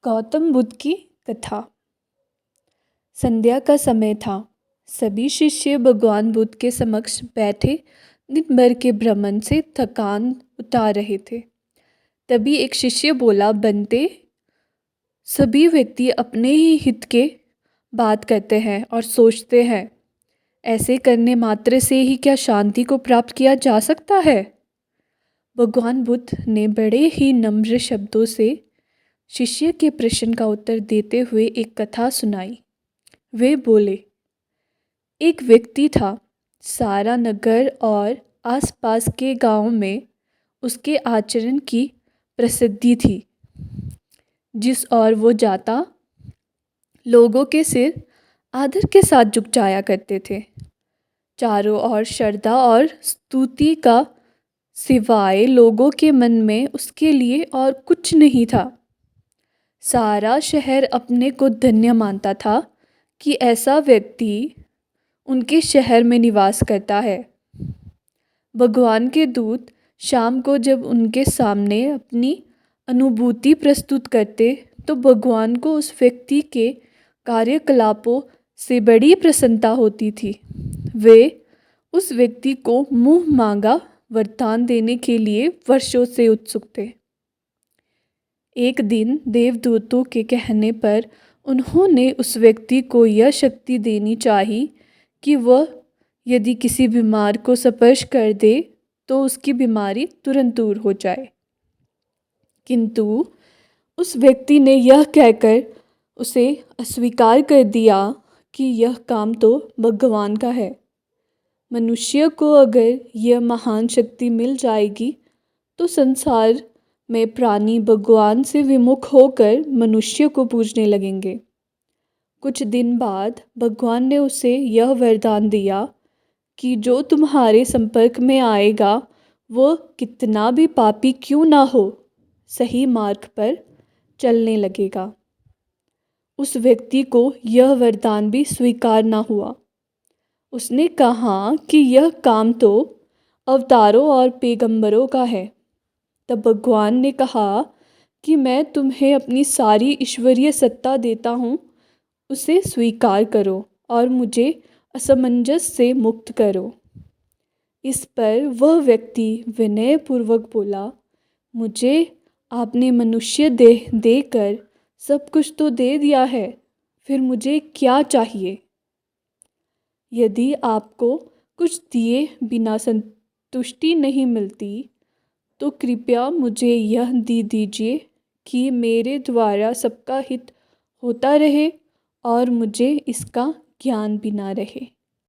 गौतम बुद्ध की कथा। संध्या का समय था। सभी शिष्य भगवान बुद्ध के समक्ष बैठे दिन भर के भ्रमण से थकान उतार रहे थे। तभी एक शिष्य बोला, बनते, सभी व्यक्ति अपने ही हित के बात करते हैं और सोचते हैं। ऐसे करने मात्र से ही क्या शांति को प्राप्त किया जा सकता है? भगवान बुद्ध ने बड़े ही नम्र शब्दों से शिष्य के प्रश्न का उत्तर देते हुए एक कथा सुनाई। वे बोले, एक व्यक्ति था। सारा नगर और आसपास के गांव में उसके आचरण की प्रसिद्धि थी। जिस ओर वो जाता, लोगों के सिर आदर के साथ झुक जाया करते थे। चारों ओर श्रद्धा और स्तुति का सिवाय लोगों के मन में उसके लिए और कुछ नहीं था। सारा शहर अपने को धन्य मानता था कि ऐसा व्यक्ति उनके शहर में निवास करता है। भगवान के दूत शाम को जब उनके सामने अपनी अनुभूति प्रस्तुत करते तो भगवान को उस व्यक्ति के कार्यकलापों से बड़ी प्रसन्नता होती थी। वे उस व्यक्ति को मुंह मांगा वरदान देने के लिए वर्षों से उत्सुक थे। एक दिन देवदूतों के कहने पर उन्होंने उस व्यक्ति को यह शक्ति देनी चाहिए कि वह यदि किसी बीमार को स्पर्श कर दे तो उसकी बीमारी तुरंत दूर हो जाए। किंतु उस व्यक्ति ने यह कहकर उसे अस्वीकार कर दिया कि यह काम तो भगवान का है। मनुष्य को अगर यह महान शक्ति मिल जाएगी तो संसार में प्राणी भगवान से विमुख होकर मनुष्य को पूजने लगेंगे। कुछ दिन बाद भगवान ने उसे यह वरदान दिया कि जो तुम्हारे संपर्क में आएगा वो कितना भी पापी क्यों ना हो, सही मार्ग पर चलने लगेगा। उस व्यक्ति को यह वरदान भी स्वीकार ना हुआ। उसने कहा कि यह काम तो अवतारों और पैगंबरों का है। तब भगवान ने कहा कि मैं तुम्हें अपनी सारी ईश्वरीय सत्ता देता हूँ, उसे स्वीकार करो और मुझे असमंजस से मुक्त करो। इस पर वह व्यक्ति विनयपूर्वक बोला, मुझे आपने मनुष्य देह देकर सब कुछ तो दे दिया है, फिर मुझे क्या चाहिए? यदि आपको कुछ दिए बिना संतुष्टि नहीं मिलती तो कृपया मुझे यह दे दीजिए कि मेरे द्वारा सबका हित होता रहे और मुझे इसका ज्ञान भी ना रहे।